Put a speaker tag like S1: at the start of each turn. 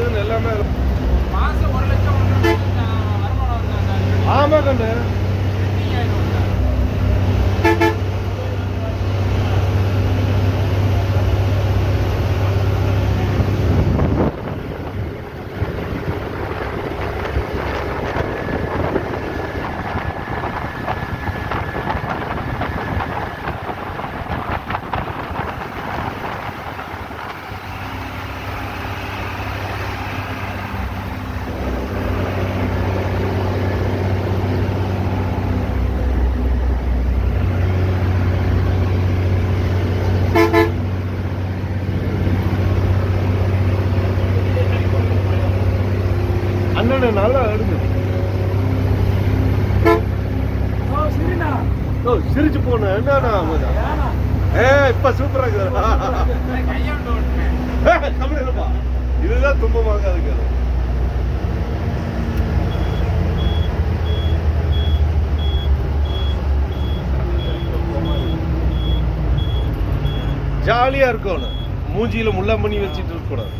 S1: இதுன்னு எல்லாமே
S2: மாசம் 1 லட்சம் வருமானம் வருது.
S1: ஆமா கண்ணு. அண்ணன் நல்லா எடுங்க. சிரிச்சு போன என்னன்னா இப்ப சூப்பரா இருக்குப்பா. இதுதான் துன்பமாக இருக்குது. ஜாலியா இருக்கணும். மூஞ்சியில முள்ளம்பண்ணி வச்சுட்டு இருக்க கூடாது.